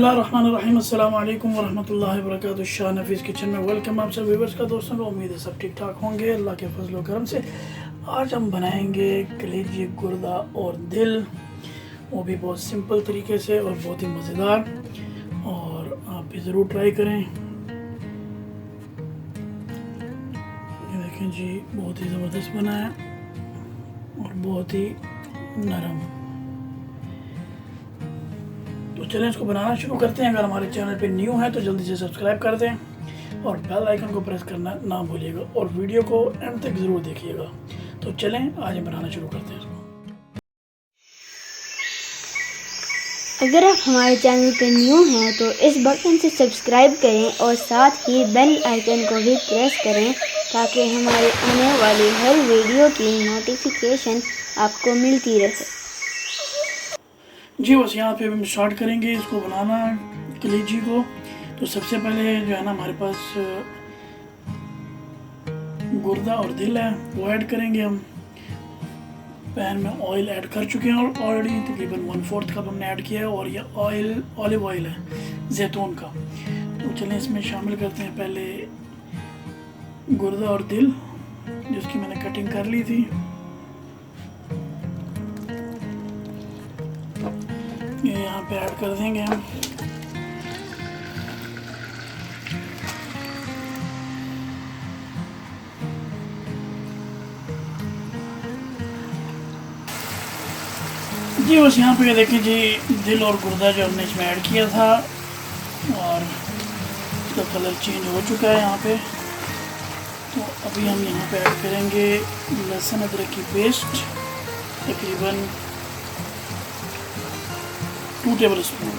बिस्मिल्लाहिर्रहमानिर्रहीम अस्सलाम वालेकुम वरहमतुल्लाहि वबरकातुहू। शाह नफीस किचन में वेलकम आप सब व्यूवर्स का। दोस्तों को उम्मीद है सब ठीक ठाक होंगे अल्लाह के फजल करम से। आज हम बनाएंगे कलेजी, गुर्दा और दिल, वो भी बहुत सिंपल तरीके से और बहुत ही मज़ेदार, और आप भी ज़रूर ट्राई करें। ये देखें जी, बहुत ही ज़बरदस्त बना है और बहुत ही नरम। तो चलें इसको बनाना शुरू करते हैं। अगर हमारे चैनल पे न्यू है तो जल्दी से सब्सक्राइब कर दें और बेल आइकन को प्रेस करना ना भूलिएगा, और वीडियो को एंड तक ज़रूर देखिएगा। तो चलें आज हम बनाना शुरू करते हैं इसको। अगर आप हमारे चैनल पे न्यू हैं तो इस बटन से सब्सक्राइब करें और साथ ही बेल आइकन को भी प्रेस करें ताकि हमारे आने वाली हर वीडियो की नोटिफिकेशन आपको मिलती रहे। जी बस यहाँ पे हम स्टार्ट करेंगे इसको बनाना, कलेजी को। तो सबसे पहले जो है ना, हमारे पास गुर्दा और दिल है, वो ऐड करेंगे हम। पैन में ऑयल ऐड कर चुके हैं और ऑलरेडी तकरीबन 1/4 कप हमने ऐड किया है, और ये ऑयल ऑलिव ऑयल है जैतून का। तो चलें इसमें शामिल करते हैं पहले गुर्दा और दिल, जिसकी मैंने कटिंग कर ली थी। ये यहाँ पे ऐड कर देंगे हम। जी बस यहाँ पे देखें जी, दिल और गुर्दा जो हमने इसमें ऐड किया था, और इसका कलर चेंज हो चुका है यहाँ पे। तो अभी हम यहाँ पे ऐड करेंगे लहसुन अदरक की पेस्ट, तकरीबन 2 टेबल स्पून।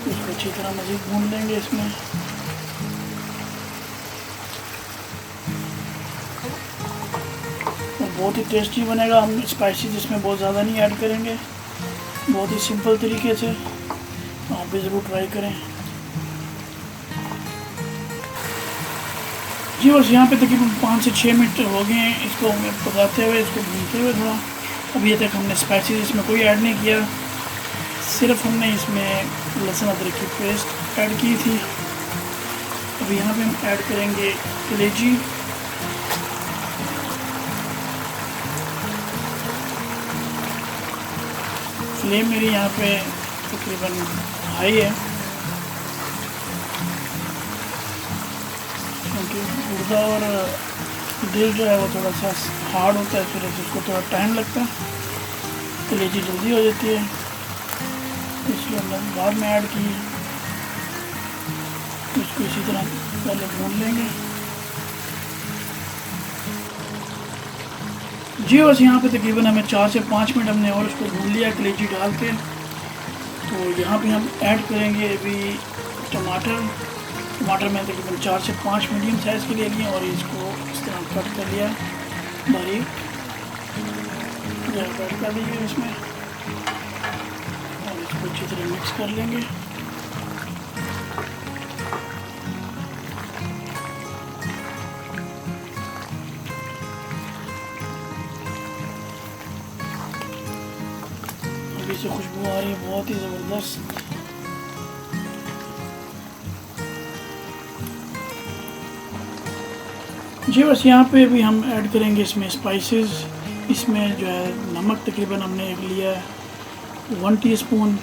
इसको अच्छी तरह मज़ीद भून लेंगे इसमें। और बहुत ही टेस्टी बनेगा। हम स्पाइसेस इसमें बहुत ज़्यादा नहीं ऐड करेंगे, बहुत ही सिंपल तरीके से। आप भी ज़रूर ट्राई करें। जी बस यहाँ पे तकरीबन 5 से 6 मिनट हो गए हैं इसको पकाते हुए, इसको भूनते हुए थोड़ा। अभी तक हमने स्पाइसेस इसमें कोई ऐड नहीं किया, सिर्फ हमने इसमें लहसुन अदरक की पेस्ट ऐड की थी। अभी यहाँ पे हम ऐड करेंगे कलेजी। फ्लेम मेरी यहाँ पे तकरीबन हाई है, क्योंकि गुर्दा और दिल जो है वो थोड़ा सा हार्ड होता है, फिर इसको थोड़ा टाइम लगता है। कलेजी जल्दी हो जाती है, इसलिए हमने बाद में ऐड की। इसको इसी तरह पहले भून लेंगे। जी बस यहाँ पे तकरीबन हमें 4 से 5 मिनट हमने और इसको भून लिया कलेजी डाल के। तो यहाँ पे हम ऐड करेंगे अभी टमाटर। टमाटर मैंने तकरीबन 4 से 5 मीडियम साइज़ के लिए लिए, और इसको इस तरह कट कर लिया बारीक। ऐड कर दीजिए इसमें और इसको अच्छी तरह मिक्स कर लेंगे। अभी से खुशबू आ रही है बहुत ही ज़बरदस्त। जी बस यहाँ पे भी हम ऐड करेंगे इसमें स्पाइसेस। इसमें जो है नमक तकरीबन हमने एक लिया है 1 टीस्पून,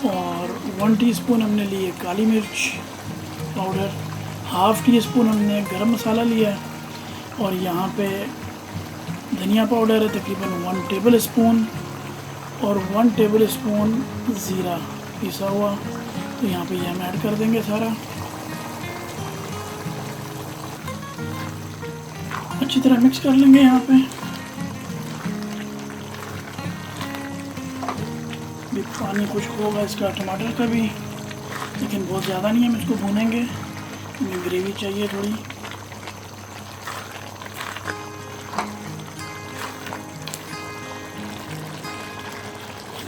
और 1 टीस्पून हमने लिए काली मिर्च पाउडर, 1/2 टीस्पून हमने गरम मसाला लिया है, और यहाँ पे धनिया पाउडर है तकरीबन 1 टेबल स्पून, और 1 टेबल स्पून ज़ीरा पिसा हुआ। तो यहाँ पे ये हम ऐड कर देंगे सारा। अच्छी तरह मिक्स कर लेंगे यहाँ पे। भी पानी कुछ होगा इसका, टमाटर का भी, लेकिन बहुत ज़्यादा नहीं, हम इसको भूनेंगे। हमें ग्रेवी चाहिए थोड़ी।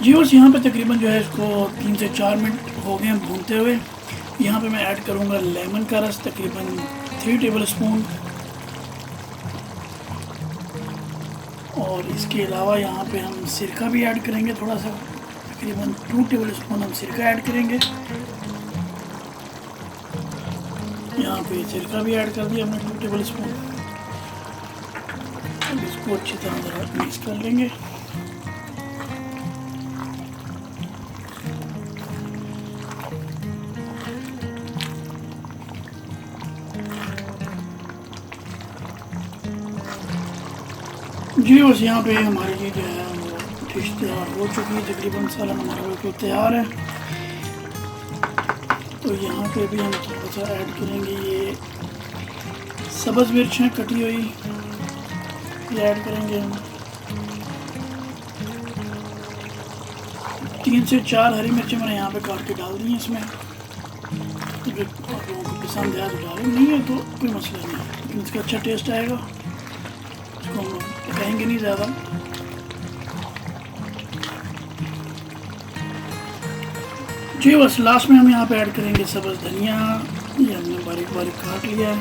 जी बस यहाँ पे तकरीबन जो है इसको 3 से 4 मिनट हो गए हैं भूनते हुए। यहाँ पे मैं ऐड करूँगा लेमन का रस, तकरीबन 3 टेबल स्पून, और इसके अलावा यहाँ पे हम सिरका भी ऐड करेंगे थोड़ा सा, तकरीबन 2 टेबल स्पून हम सिरका ऐड करेंगे। यहाँ पे सिरका भी ऐड कर दिया हमने 2 टेबल स्पून। अब इसको अच्छी तरह ज़रा मिक्स कर लेंगे। जी बस यहाँ पे हमारी ये जो है वो डिश तैयार हो चुकी है, तकरीबन सालन हमारा बिल्कुल तैयार है। तो यहाँ पे भी हम थोड़ा सा ऐड करेंगे ये सब्ज़ मिर्च है कटी हुई, ये ऐड करेंगे हम। 3 से 4 हरी मिर्चें मैंने यहाँ पे काट के डाल दी हैं इसमें। अगर आप लोगों को पसंद है तो डालें, नहीं है तो कोई मसला नहीं है, लेकिन इसका अच्छा टेस्ट आएगा। इसको हम पकाएंगे नहीं ज़्यादा। जी बस लास्ट में हम यहाँ पे ऐड करेंगे सब्ज़ धनिया, ये हमने बारीक बारीक काट लिया है,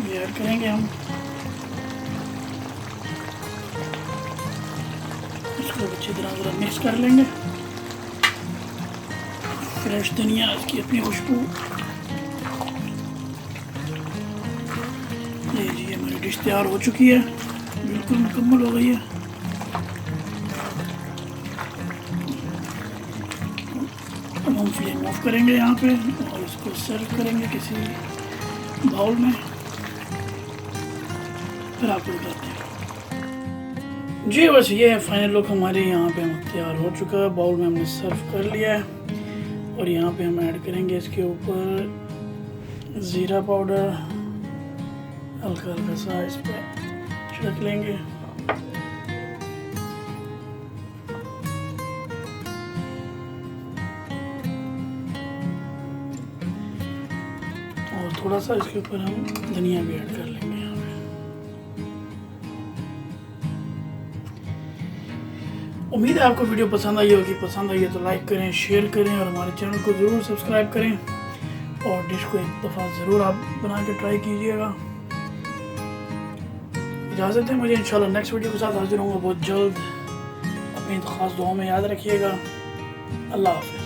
ये ऐड करेंगे हम। इसको अच्छी तरह ज़रा मिक्स कर लेंगे। फ्रेश धनिया, इसकी अपनी खुशबू। ये जी हमारी डिश तैयार हो चुकी है, बिल्कुल मुकम्मल हो गई है। अब हम फ्लेम ऑफ करेंगे यहाँ पे और इसको सर्व करेंगे किसी बाउल में, फिर आपको बताते हैं। जी बस ये है फाइनल लुक हमारे यहाँ पे हम तैयार हो चुका है। बाउल में हमने सर्व कर लिया है और यहाँ पे हम ऐड करेंगे इसके ऊपर ज़ीरा पाउडर, हल्का हल्का सा इस पर छिड़क लेंगे। और थोड़ा सा इसके ऊपर हम धनिया भी ऐड कर लेंगे यहाँ पे। उम्मीद है आपको वीडियो पसंद आई होगी। पसंद आई है तो लाइक करें, शेयर करें और हमारे चैनल को ज़रूर सब्सक्राइब करें। और डिश को एक दफ़ा ज़रूर आप बना के ट्राई कीजिएगा। इजाज़त है मुझे, इंशाल्लाह नेक्स्ट वीडियो के साथ हाजिर होंगे बहुत जल्द। अपनी ख़ास दुआओं में याद रखिएगा। अल्लाह हाफ़िज़।